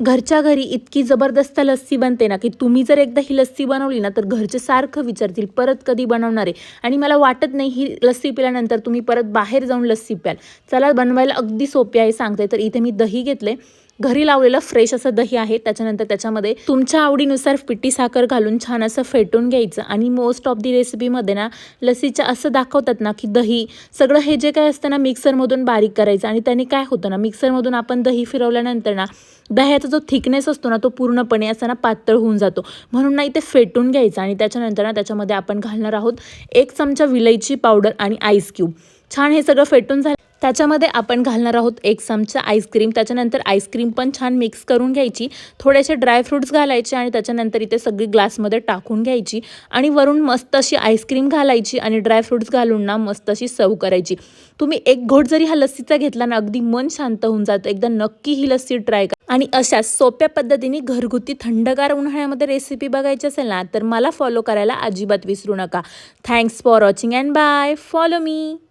घरच्या घरी इतकी जबरदस्त लस्सी बनते ना, की तुम्ही जर एकदा ही लस्सी बनवली ना, तर घरचे सारखं विचारतील परत कधी बनवणार आहे. आणि मला वाटत नाही ही लस्सी पिल्यानंतर तुम्ही परत बाहेर जाऊन लस्सी प्याल. चला बनवायला अगदी सोपी आहे सांगते. तर इथे मी दही घेतले, घरी लावलेलं फ्रेश असं दही आहे. त्याच्यानंतर त्याच्यामध्ये तुमच्या आवडीनुसार पिठी साखर घालून छान असं फेटून घ्यायचं. आणि मोस्ट ऑफ दी रेसिपीमध्ये ना लस्सीच्या असं दाखवतात ना, की दही सगळं हे जे काय असतं ना मिक्सरमधून बारीक करायचं. आणि त्याने काय होतं ना, मिक्सरमधून आपण दही फिरवल्यानंतर ना दह्याचा जो थिकनेस असतो ना तो पूर्णपणे असा ना पातळ होऊन जातो. म्हणून ना इथे फेटून घ्यायचं. आणि त्याच्यानंतर ना त्याच्यामध्ये आपण घालणार आहोत 1 चमचा विलायची पावडर आणि आईस क्यूब. छान हे सगळं फेटून झालं. त्याच्यामध्ये आपण घालणार आहोत 1 चमचा आईस्क्रीम. त्याच्यानंतर आईस्क्रीम पण छान मिक्स करून घ्यायची. थोडेसे ड्रायफ्रूट्स घालायचे आणि त्याच्यानंतर इथे सगळी ग्लासमध्ये टाकून घ्यायची. आणि वरून मस्त अशी आईस्क्रीम घालायची आणि ड्रायफ्रूट्स घालून ना मस्त अशी सर्व करायची. तुम्ही एक घोट जरी हा लस्सीचा घेतला ना अगदी मन शांत होऊन जातं. एकदा नक्की ही लस्सी ट्राय करा. आणि अशा सोप्या पद्धतीने घरगुती थंडगार उन्हाळ्यामध्ये रेसिपी बघायची असेल ना तर मला फॉलो करायला अजिबात विसरू नका. Thanks for watching and bye. Follow me.